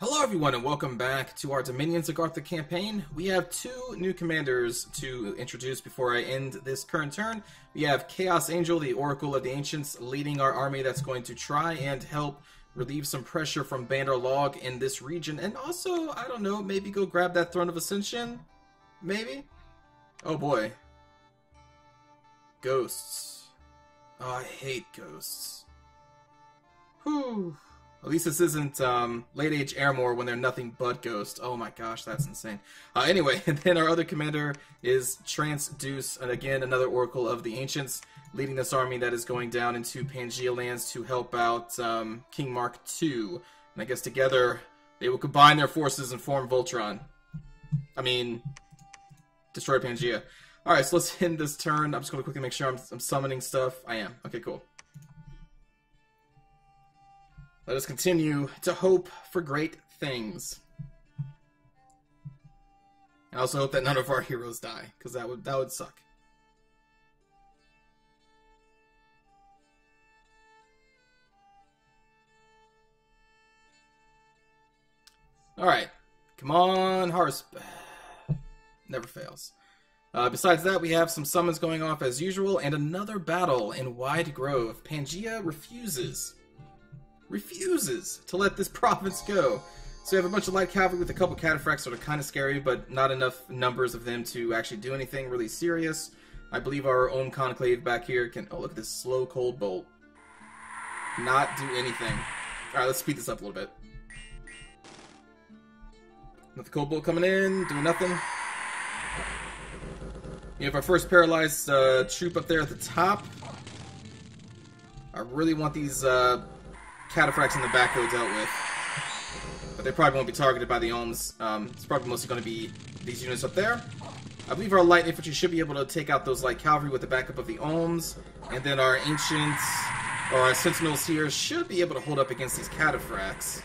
Hello everyone and welcome back to our Dominions Agartha campaign. We have two new commanders to introduce before I end this current turn. We have Chaos Angel, the Oracle of the Ancients, leading our army that's going to try and help relieve some pressure from Bandar Log in this region. And also, I don't know, maybe go grab that Throne of Ascension? Maybe? Oh boy. Ghosts. Oh, I hate ghosts. Whew. At least this isn't late age Airmore when they're nothing but ghosts. Oh my gosh, that's insane. Anyway, and then our other commander is Transduce, and again another Oracle of the Ancients, leading this army that is going down into Pangaea lands to help out King Mark II. And I guess together they will combine their forces and form Voltron. I mean, destroy Pangaea. Alright, so let's end this turn. I'm just going to quickly make sure I'm summoning stuff. I am. Okay, cool. Let us continue to hope for great things. I also hope that none of our heroes die, because that would suck. Alright. Come on, Horse. Never fails. Besides that, we have some summons going off as usual, and another battle in Wide Grove. Pangaea refuses to let this province go. So we have a bunch of light cavalry with a couple cataphracts that are kind of scary, but not enough numbers of them to actually do anything really serious. I believe our own conclave back here can... Oh, look at this slow cold bolt. Not do anything. Alright, let's speed this up a little bit. Another cold bolt coming in, doing nothing. We have our first paralyzed troop up there at the top. I really want these... cataphracts in the back that we dealt with. But they probably won't be targeted by the Ohms. It's probably mostly going to be these units up there. I believe our light infantry should be able to take out those light cavalry with the backup of the Ohms. And then our ancients, or our sentinels here, should be able to hold up against these cataphracts.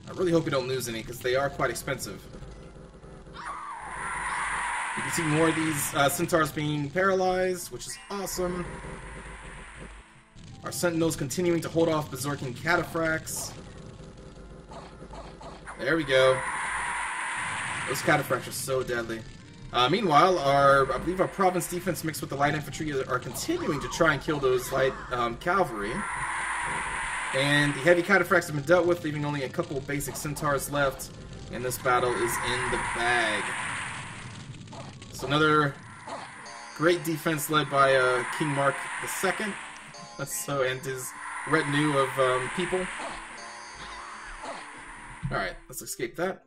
I really hope we don't lose any, because they are quite expensive. You can see more of these centaurs being paralyzed, which is awesome. Our sentinels continuing to hold off berserking cataphracts. There we go. Those cataphracts are so deadly. Meanwhile, I believe our province defense mixed with the light infantry are continuing to try and kill those light cavalry. And the heavy cataphracts have been dealt with, leaving only a couple basic centaurs left. And this battle is in the bag. So another great defense led by King Mark II. So, and his retinue of people. Alright, let's escape that.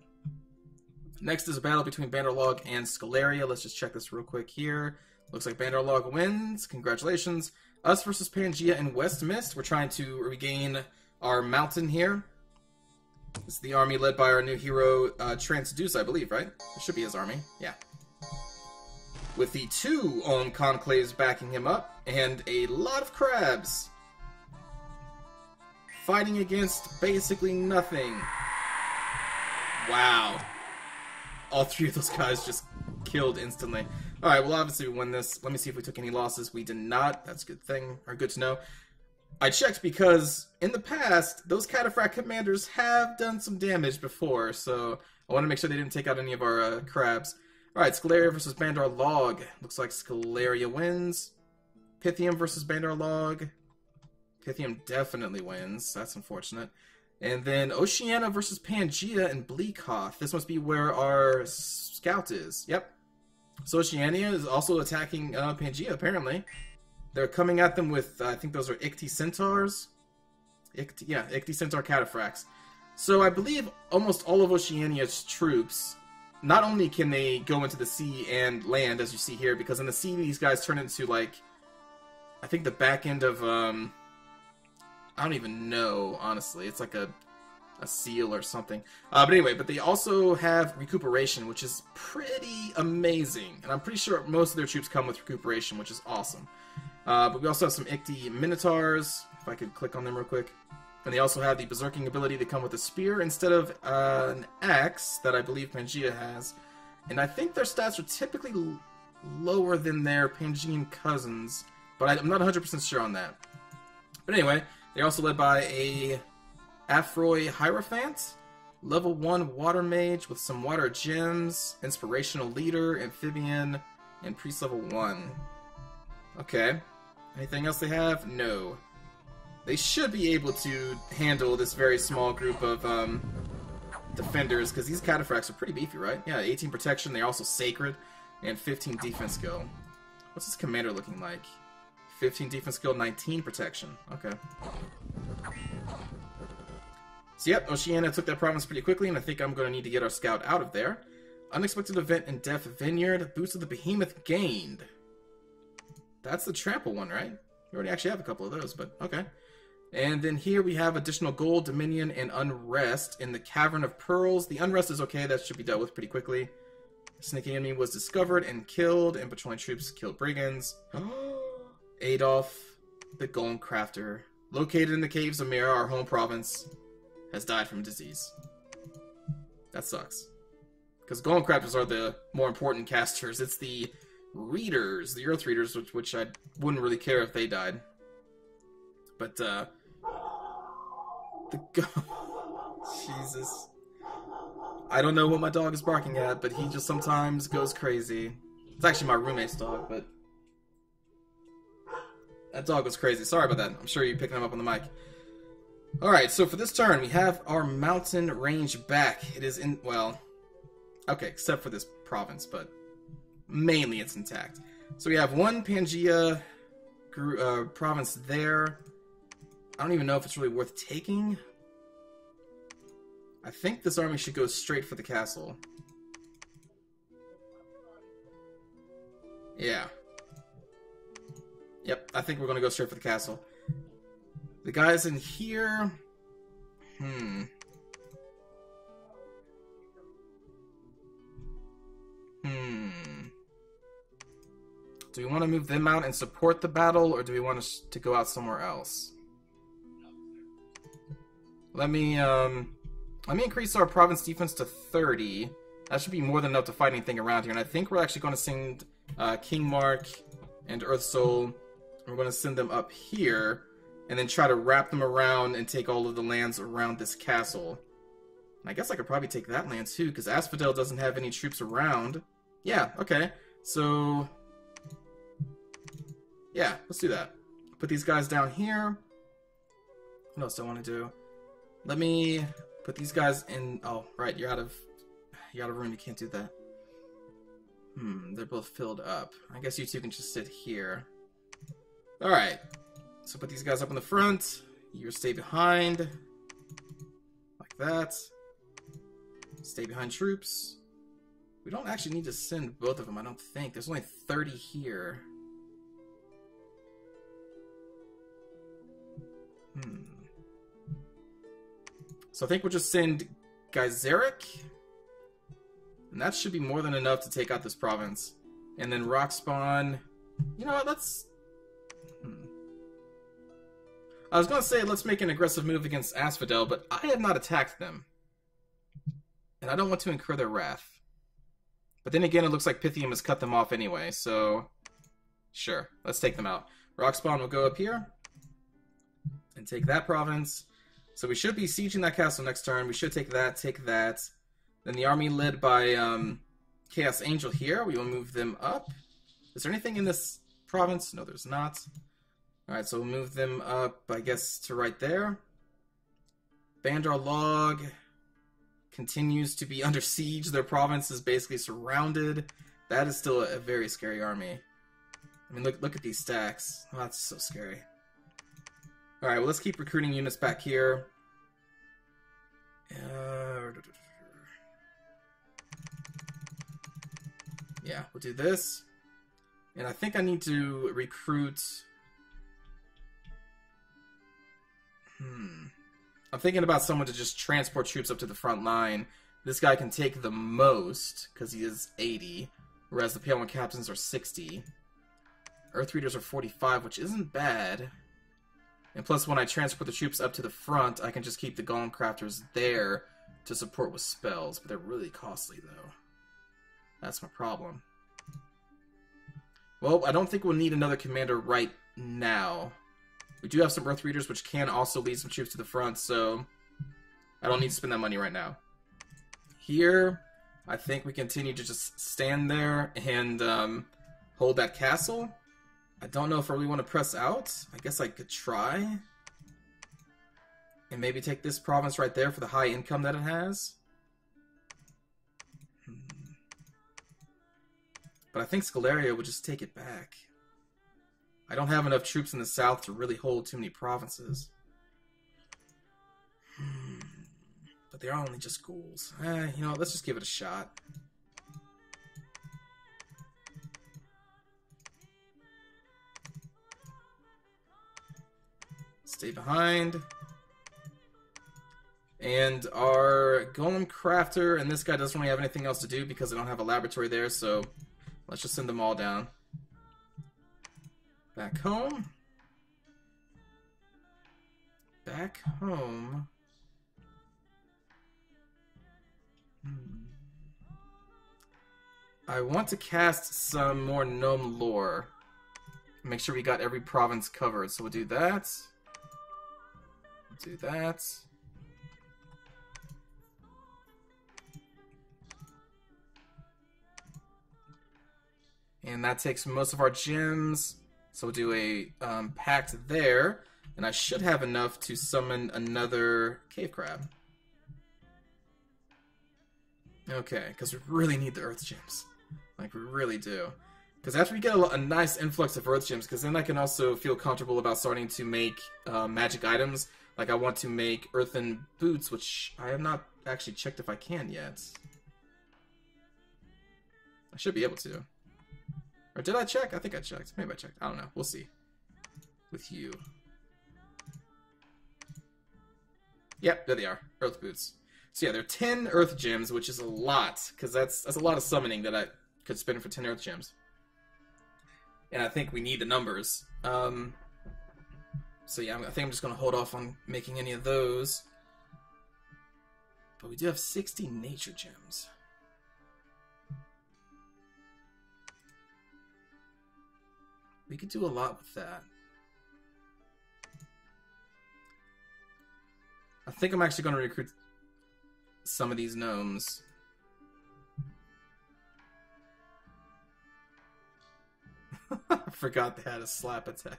Next is a battle between Bandar Log and Scalaria. Let's just check this real quick here. Looks like Bandar Log wins. Congratulations. Us versus Pangaea and West Mist. We're trying to regain our mountain here. This is the army led by our new hero, Transduce, I believe, right? It should be his army. Yeah. With the two own conclaves backing him up, and a lot of crabs. Fighting against basically nothing. Wow. All three of those guys just killed instantly. Alright, well obviously we won this. Let me see if we took any losses. We did not. That's a good thing, or good to know. I checked because, in the past, those cataphract commanders have done some damage before, so I want to make sure they didn't take out any of our crabs. Alright, Scalaria versus Bandar Log. Looks like Scalaria wins. Pythium versus Bandar Log. Pythium definitely wins. That's unfortunate. And then Oceania versus Pangaea and Bleakhoth. This must be where our scout is. Yep. So Oceania is also attacking Pangaea, apparently. They're coming at them with, I think those are Ichty Centaurs. Ichty Centaur Cataphracts. So I believe almost all of Oceania's troops... Not only can they go into the sea and land, as you see here, because in the sea these guys turn into, like, I think the back end of, I don't even know, honestly. It's like a seal or something. But anyway, but they also have recuperation, which is pretty amazing. And I'm pretty sure most of their troops come with recuperation, which is awesome. But we also have some Ichty Minotaurs, if I could click on them real quick. And they also have the berserking ability to come with a spear instead of an axe that I believe Pangaea has. And I think their stats are typically lower than their Pangaean cousins, but I'm not 100% sure on that. But anyway, they're also led by a Afroi Hierophant, Level 1 Water Mage with some Water Gems, Inspirational Leader, Amphibian, and Priest level 1. Okay. Anything else they have? No. They should be able to handle this very small group of defenders, because these cataphracts are pretty beefy, right? Yeah, 18 protection, they're also sacred, and 15 defense skill. What's this commander looking like? 15 defense skill, 19 protection. Okay. So yep, Oceania took that province pretty quickly, and I think I'm going to need to get our scout out of there. Unexpected event in Death Vineyard. Boots of the Behemoth gained. That's the trample one, right? We already actually have a couple of those, but okay. And then here we have additional gold, dominion, and unrest in the Cavern of Pearls. The unrest is okay, that should be dealt with pretty quickly. Sneaking enemy was discovered and killed, and patrolling troops killed brigands. Adolf, the Golem Crafter, located in the Caves of Mira, our home province, has died from disease. That sucks. Because Golem Crafters are the more important casters. It's the readers, the Earth Readers, which I wouldn't really care if they died. But, Jesus. I don't know what my dog is barking at, but he just sometimes goes crazy. It's actually my roommate's dog, but that dog was crazy. Sorry about that. I'm sure you're picking him up on the mic. Alright, so for this turn, we have our mountain range back. It is in, well, okay, except for this province, but mainly it's intact. So we have one Pangea province there. I don't even know if it's really worth taking. I think this army should go straight for the castle. Yeah. Yep, I think we're going to go straight for the castle. The guys in here... Do we want to move them out and support the battle, or do we want to go out somewhere else? Let me increase our province defense to 30. That should be more than enough to fight anything around here. And I think we're actually going to send King Mark and Earth Soul. We're going to send them up here, and then try to wrap them around and take all of the lands around this castle. And I guess I could probably take that land too, because Asphodel doesn't have any troops around. Yeah, okay. So, yeah, let's do that. Put these guys down here. What else do I want to do? Let me put these guys in. Oh, right, you're out of room. You can't do that. They're both filled up. I guess you two can just sit here. All right. So put these guys up in the front. You stay behind, like that. Stay behind troops. We don't actually need to send both of them. I don't think. There's only 30 here. So I think we'll just send Geyseric, and that should be more than enough to take out this province. And then Rockspawn, you know what, let's... I was going to say let's make an aggressive move against Asphodel, but I have not attacked them. And I don't want to incur their wrath. But then again, it looks like Pythium has cut them off anyway, so... Sure, let's take them out. Rockspawn will go up here and take that province. So we should be sieging that castle next turn. We should take that, Then the army led by Chaos Angel here. We will move them up. Is there anything in this province? No, there's not. Alright, so we'll move them up, I guess, to right there. Bandar Log continues to be under siege. Their province is basically surrounded. That is still a very scary army. I mean, look at these stacks. Oh, that's so scary. Alright, well, let's keep recruiting units back here. Yeah, we'll do this. And I think I need to recruit... I'm thinking about someone to just transport troops up to the front line. This guy can take the most, because he is 80, whereas the Pale One Captains are 60. Earth Readers are 45, which isn't bad. And plus, when I transport the troops up to the front, I can just keep the Golem Crafters there to support with spells, but they're really costly, though. That's my problem. Well, I don't think we'll need another commander right now. We do have some Earth Readers, which can also lead some troops to the front, so I don't need to spend that money right now. here, I think we continue to just stand there and hold that castle. I don't know if I really want to press out. I guess I could try. And maybe take this province right there for the high income that it has. But I think Scalaria would just take it back. I don't have enough troops in the south to really hold too many provinces. But they are only just ghouls. You know, let's just give it a shot. Stay behind. And our Golem Crafter and this guy doesn't really have anything else to do because I don't have a laboratory there, so let's just send them all down. Back home. Back home. I want to cast some more gnome lore. Make sure we got every province covered, so we'll do that. We'll do that. And that takes most of our gems. So we'll do a pact there. And I should have enough to summon another cave crab. Okay, because we really need the earth gems. Like, we really do. Because after we get a nice influx of earth gems, because then I can also feel comfortable about starting to make magic items. Like, I want to make earthen boots, which I have not actually checked if I can yet. I should be able to. Or did I check? I think I checked. Maybe I checked. I don't know. We'll see. With you. Yep, there they are. Earth boots. So yeah, there are 10 earth gems, which is a lot. Because that's a lot of summoning that I could spend for 10 earth gems. And I think we need the numbers. So yeah, I think I'm just going to hold off on making any of those. But we do have 60 nature gems. We could do a lot with that. I think I'm actually going to recruit some of these gnomes. I forgot they had a slap attack.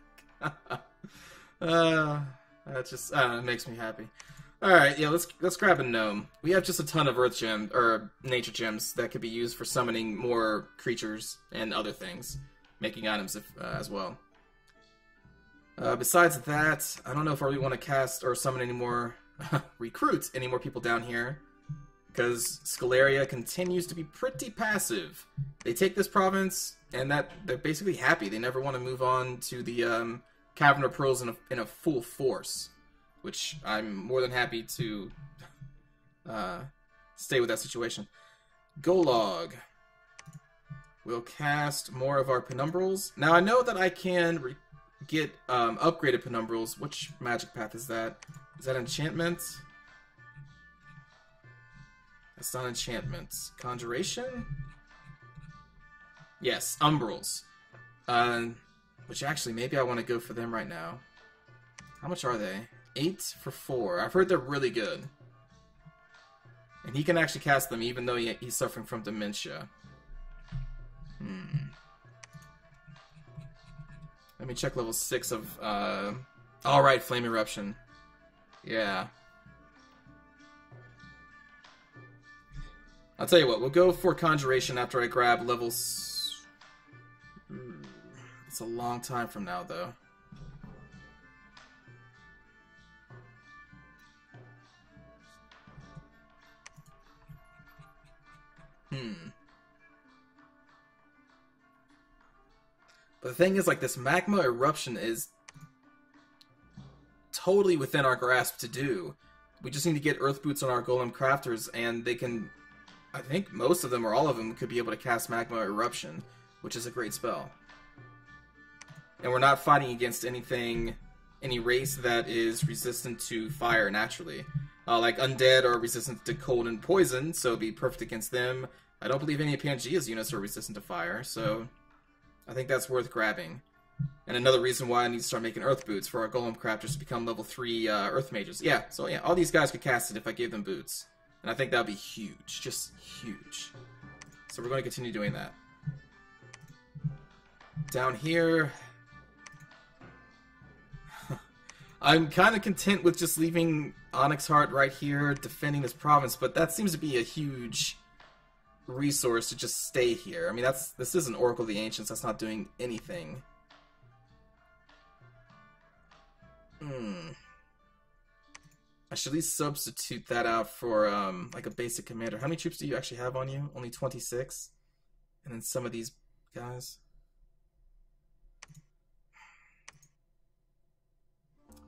That just it makes me happy. All right, yeah, let's grab a gnome. We have just a ton of earth gem or nature gems that could be used for summoning more creatures and other things. Making items as well. Besides that, I don't know if I really want to cast or summon any more, recruit any more people down here, because Scalaria continues to be pretty passive. They take this province, and they're basically happy. They never want to move on to the Cavern of Pearls in a full force, which I'm more than happy to stay with that situation. Golog. We'll cast more of our penumbrals. Now, I know that I can get upgraded penumbrals. Which magic path is that? Is that enchantment? That's not enchantment. Conjuration? Yes, umbrals. Which actually, maybe I want to go for them right now. How much are they? 8 for 4. I've heard they're really good. And he can actually cast them even though he's suffering from dementia. Let me check level 6 of, alright, Flame Eruption. Yeah. I'll tell you what, we'll go for Conjuration after I grab levels... It's a long time from now, though. But the thing is, like, this magma eruption is totally within our grasp to do. We just need to get earth boots on our golem crafters, and they can... I think most of them, or all of them, could be able to cast magma eruption, which is a great spell. And we're not fighting against any race that is resistant to fire naturally. Like undead are resistant to cold and poison, so it'd be perfect against them. I don't believe any of Pangea's units are resistant to fire, so... I think that's worth grabbing. And another reason why I need to start making earth boots for our golem crafters to become level 3 earth mages. Yeah, so yeah, all these guys could cast it if I gave them boots. And I think that would be huge. Just huge. So we're going to continue doing that. Down here... I'm kind of content with just leaving Onyx Heart right here, defending this province, but that seems to be a huge resource to just stay here. I mean, this isn't Oracle of the Ancients, that's not doing anything. I should at least substitute that out for, like a basic commander. How many troops do you actually have on you? Only 26? And then some of these guys.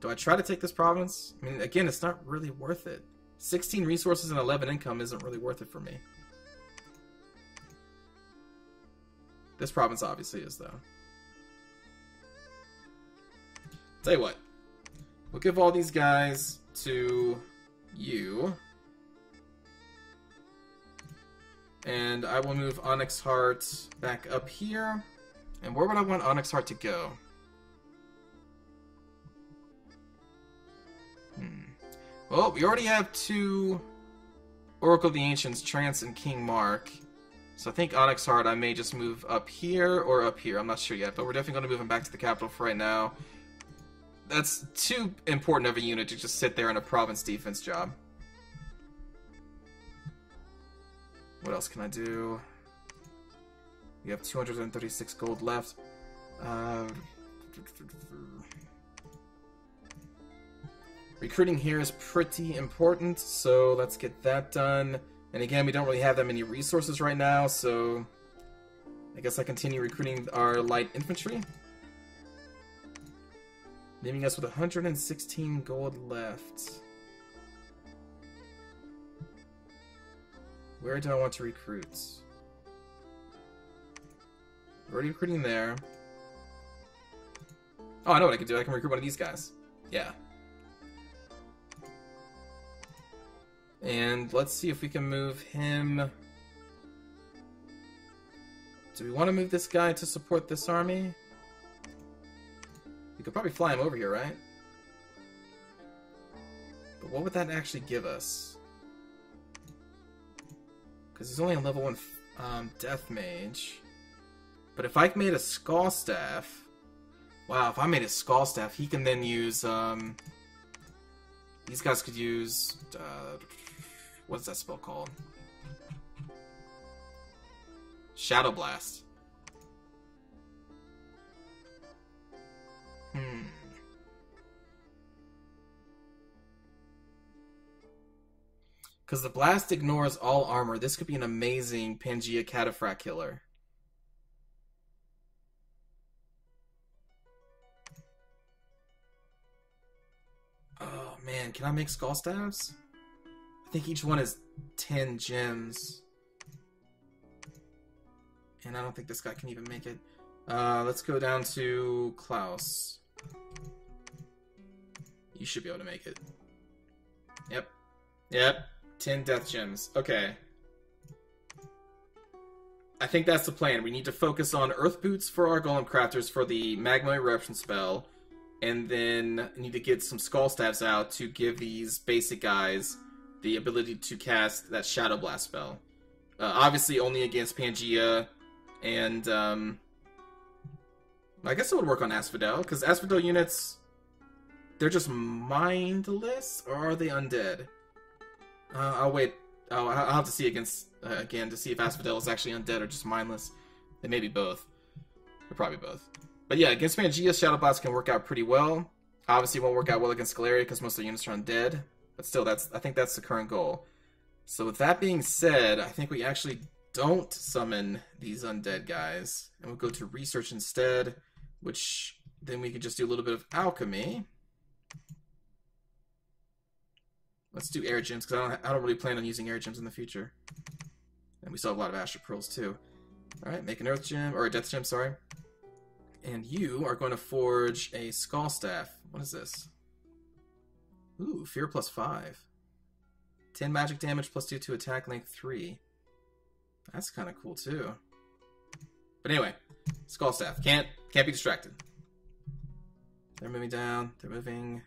Do I try to take this province? I mean, again, it's not really worth it. 16 resources and 11 income isn't really worth it for me. This province obviously is, though. Tell you what. We'll give all these guys to you. And I will move Onyx Heart back up here. And where would I want Onyx Heart to go? Well, we already have 2 Oracle of the Ancients, Trance and King Mark. So I think Onyx Heart I may just move up here or up here. I'm not sure yet, but we're definitely going to move him back to the capital for right now. That's too important of a unit to just sit there in a province defense job. What else can I do? We have 236 gold left. Recruiting here is pretty important, so let's get that done. And again, we don't really have that many resources right now, so I guess I continue recruiting our light infantry. Leaving us with 116 gold left. Where do I want to recruit? We're already recruiting there. Oh, I know what I can do. I can recruit one of these guys. Yeah. And let's see if we can move him. Do we want to move this guy to support this army? We could probably fly him over here, right? But what would that actually give us? Because he's only a level 1 Death Mage. But if I made a Skull Staff... Wow, if I made a Skull Staff, he can then use... These guys could use... what's that spell called? Shadow Blast. Because the blast ignores all armor. This could be an amazing Pangea Cataphract killer. Oh man, can I make Skull Staves? I think each one is 10 gems. And I don't think this guy can even make it. Let's go down to Klaus. You should be able to make it. Yep. Yep. 10 death gems. Okay. I think that's the plan. We need to focus on Earth Boots for our Golem Crafters for the Magma Eruption spell. And then need to get some Skull Staves out to give these basic guys the ability to cast that Shadow Blast spell. Obviously only against Pangea, and I guess it would work on Asphodel, because Asphodel units, they're just mindless, or are they undead? I'll wait. I'll have to see again to see if Asphodel is actually undead or just mindless. They may be both. They're probably both. But yeah, against Pangea, Shadow Blast can work out pretty well. Obviously, it won't work out well against Scalaria because most of the units are undead. But still, I think that's the current goal. So with that being said, I think we actually don't summon these undead guys. And we'll go to research instead, which then we can just do a little bit of alchemy. Let's do air gems, because I don't really plan on using air gems in the future. And we still have a lot of Astral Pearls too. Alright, make an earth gem, or a death gem, sorry. And you are going to forge a Skull Staff. What is this? Ooh, Fear plus 5. 10 magic damage plus 2 to attack, length 3. That's kind of cool too. But anyway, Skull Staff. Can't be distracted. They're moving down. They're moving.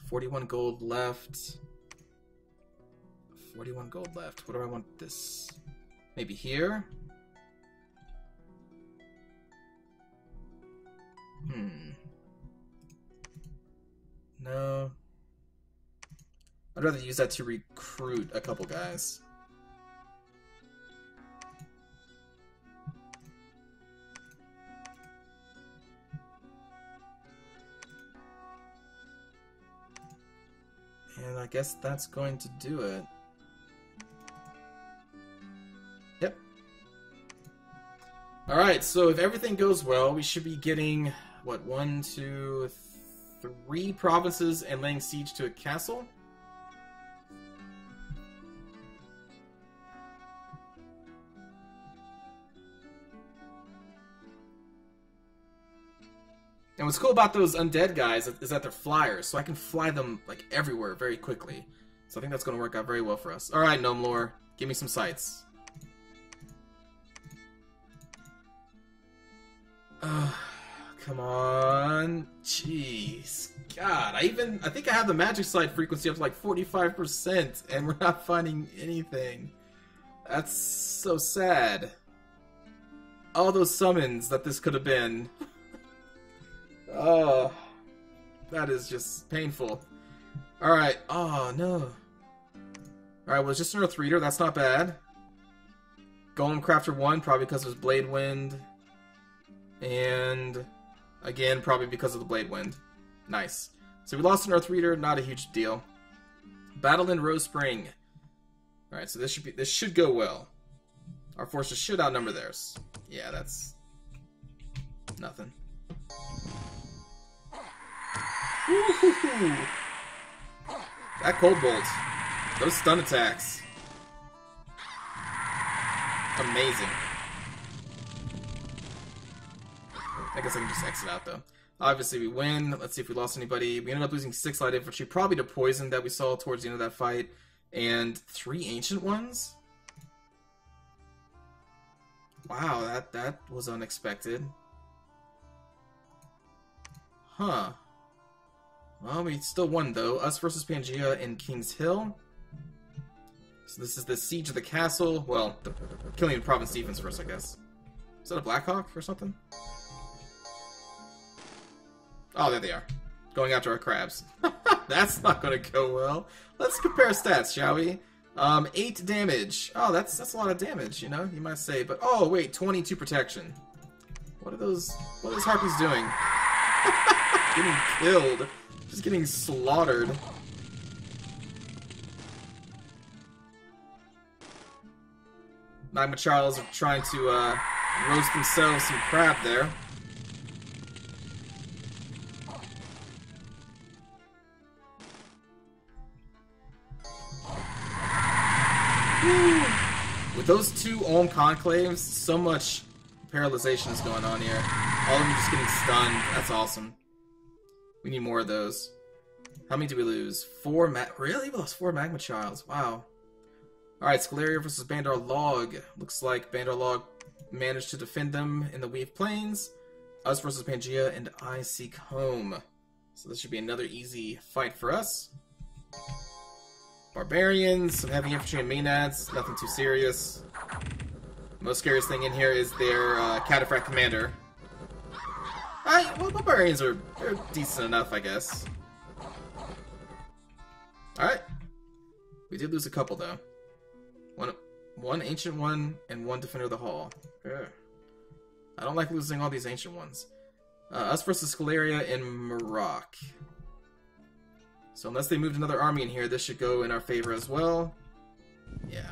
41 gold left. 41 gold left. What do I want this? Maybe here? No. I'd rather use that to recruit a couple guys. And I guess that's going to do it. Yep. Alright, so if everything goes well, we should be getting, what, 1, 2, 3 provinces and laying siege to a castle? And what's cool about those undead guys is that they're flyers, so I can fly them like everywhere very quickly. So I think that's going to work out very well for us. Alright, Gnome Lore, give me some sights. Come on. Jeez. God, I think I have the magic slide frequency up to like 45%, and we're not finding anything. That's so sad. All those summons that this could have been. Oh, that is just painful. Alright, oh no. Alright, well, it's just an Earth Reader, that's not bad. Golem Crafter 1, probably because of his Blade Wind. And, again, probably because of the Blade Wind. Nice. So we lost an Earth Reader, not a huge deal. Battle in Rose Spring. Alright, so this should go well. Our forces should outnumber theirs. Yeah, that's nothing. Woo-hoo-hoo. That Cold Bolt. Those stun attacks. Amazing. I guess I can just exit out, though. Obviously, we win. Let's see if we lost anybody. We ended up losing 6 light infantry, probably to poison that we saw towards the end of that fight. And 3 ancient ones? Wow, that was unexpected. Huh. Well, we still won, though. Us versus Pangea in King's Hill. So this is the Siege of the Castle. Well, killing the province defense first, I guess. Is that a Blackhawk or something? Oh, there they are. Going after our crabs. That's not going to go well. Let's compare stats, shall we? 8 damage. Oh, that's a lot of damage, you know? You might say, but... Oh, wait, 22 protection. What are those harpies doing? Getting killed. Just getting slaughtered. Magma Charles are trying to roast themselves some crab there. Woo. With those 2 Ulm Conclaves, so much paralyzation is going on here. All of them just getting stunned. That's awesome. We need more of those. How many did we lose? 4 Really? We lost 4 Magma Childs. Wow. Alright, Scalaria versus Bandar Log. Looks like Bandar Log managed to defend them in the Weave Plains. Us versus Pangea, and I seek home. So this should be another easy fight for us. Barbarians, some heavy infantry and maenads. Nothing too serious. The most scariest thing in here is their Cataphract Commander. Well, barbarians they're decent enough, I guess. Alright. We did lose a couple, though. One ancient one and 1 defender of the hall. Ugh. I don't like losing all these ancient ones. Us versus Scalaria in Maroc. So unless they moved another army in here, this should go in our favor as well. Yeah.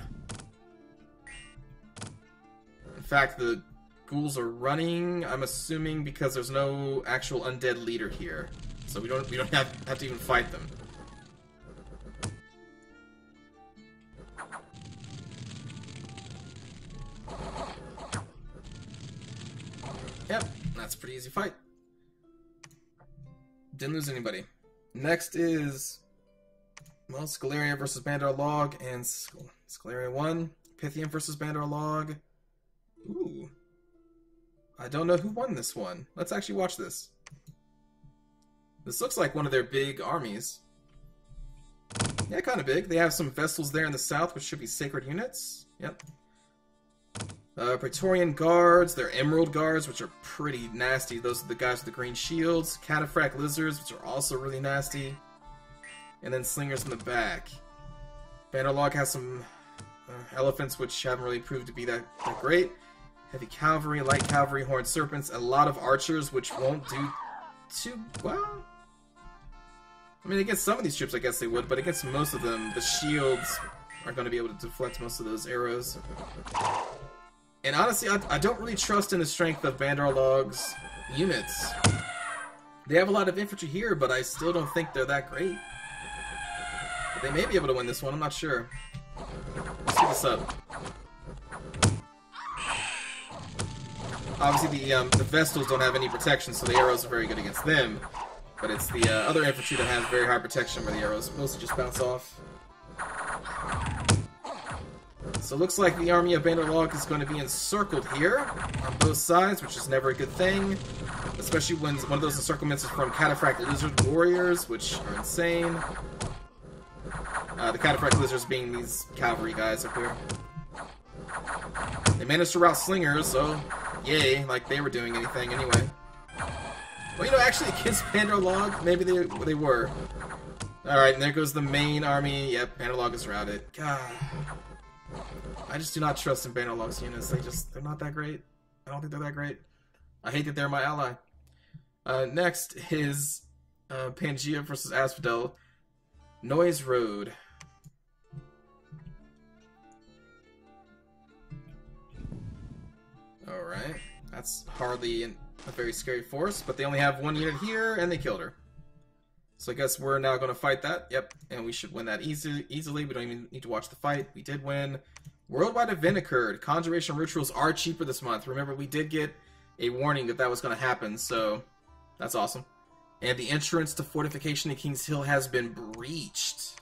In fact, the ghouls are running, I'm assuming, because there's no actual undead leader here. So we don't have to even fight them. Yep, that's a pretty easy fight. Didn't lose anybody. Next is, well, Scalaria versus Bandar Log and Scalaria 1. Pythium versus Bandar Log. Ooh. I don't know who won this one. Let's actually watch this. This looks like one of their big armies. Yeah, kind of big. They have some vessels there in the south, which should be sacred units. Yep. Praetorian guards. They're emerald guards, which are pretty nasty. Those are the guys with the green shields. Cataphract lizards, which are also really nasty. And then slingers in the back. Bannerlog has some elephants, which haven't really proved to be that great. Heavy cavalry, light cavalry, horned serpents, a lot of archers, which won't do too well. I mean, against some of these troops, I guess they would, but against most of them, the shields are going to be able to deflect most of those arrows. And honestly, I don't really trust in the strength of Bannerlog's units. They have a lot of infantry here, but I still don't think they're that great. But they may be able to win this one, I'm not sure. Let's see this up. Obviously, the Vestals don't have any protection, so the arrows are very good against them. But it's the other infantry that has very high protection where the arrows mostly just bounce off. So it looks like the army of Bannerlog is going to be encircled here on both sides, which is never a good thing. Especially when one of those encirclements is from Cataphract Lizard Warriors, which are insane. The Cataphract Lizards being these cavalry guys up here. They managed to rout slingers, so yay, like they were doing anything anyway. Well, you know, actually against Bannerlog, maybe they were. Alright, and there goes the main army. Yep, Bannerlog is routed. God. I just do not trust in Bannerlog's units. They're not that great. I don't think they're that great. I hate that they're my ally. Next is Pangea versus Asphodel. Noise Road. Alright. That's hardly a very scary force, but they only have one unit here, and they killed her. So I guess we're now going to fight that. Yep, and we should win that easily. We don't even need to watch the fight. We did win. Worldwide event occurred. Conjuration rituals are cheaper this month. Remember, we did get a warning that was going to happen, so that's awesome. And the entrance to Fortification in King's Hill has been breached.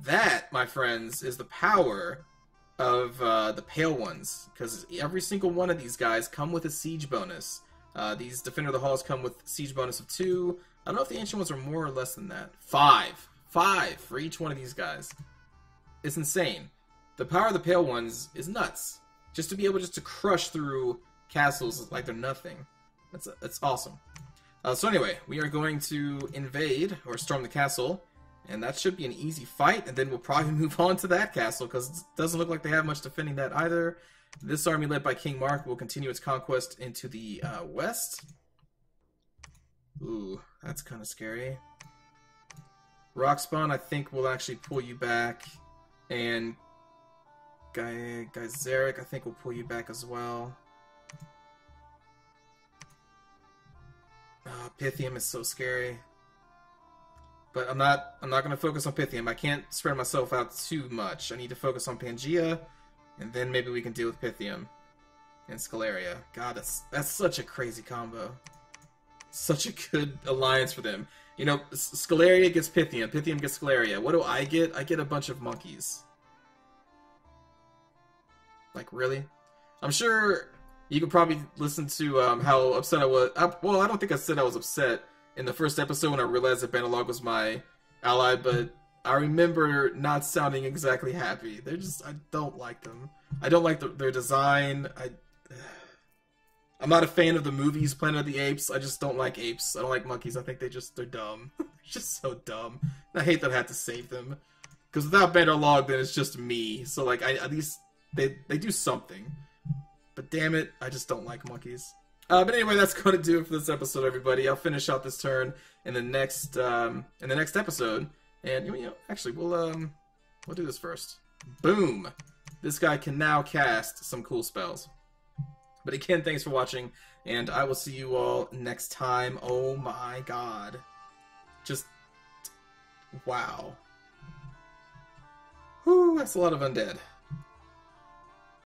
That, my friends, is the power of the Pale Ones, because every single one of these guys come with a siege bonus. These Defender of the Halls come with siege bonus of 2. I don't know if the Ancient Ones are more or less than that. 5. 5 for each one of these guys. It's insane. The power of the Pale Ones is nuts. Just to be able to crush through castles like they're nothing. That's awesome. So anyway, we are going to invade, or storm the castle. And that should be an easy fight, and then we'll probably move on to that castle, because it doesn't look like they have much defending that either. This army, led by King Mark, will continue its conquest into the west. Ooh, that's kind of scary. Rockspawn, I think, will actually pull you back, and Geyseric, I think, will pull you back as well. Pythium is so scary. But I'm not going to focus on Pythium. I can't spread myself out too much. I need to focus on Pangea, and then maybe we can deal with Pythium and Scalaria. God, that's such a crazy combo. Such a good alliance for them. You know, Scalaria gets Pythium. Pythium gets Scalaria. What do I get? I get a bunch of monkeys. Like, really? I'm sure you could probably listen to how upset I was. Well, I don't think I said I was upset in the first episode when I realized that Bannerlog was my ally, but I remember not sounding exactly happy. I don't like them. I don't like their design. I'm not a fan of the movies Planet of the Apes. I just don't like apes. I don't like monkeys. I think they're dumb. They're just so dumb. And I hate that I had to save them. Because without Bannerlog, then it's just me. So, like, at least they do something. But damn it, I just don't like monkeys. But anyway, that's going to do it for this episode, everybody. I'll finish out this turn in the next episode. And, you know, actually, we'll do this first. Boom! This guy can now cast some cool spells. But again, thanks for watching, and I will see you all next time. Oh my god. Just, wow. Whew, that's a lot of undead.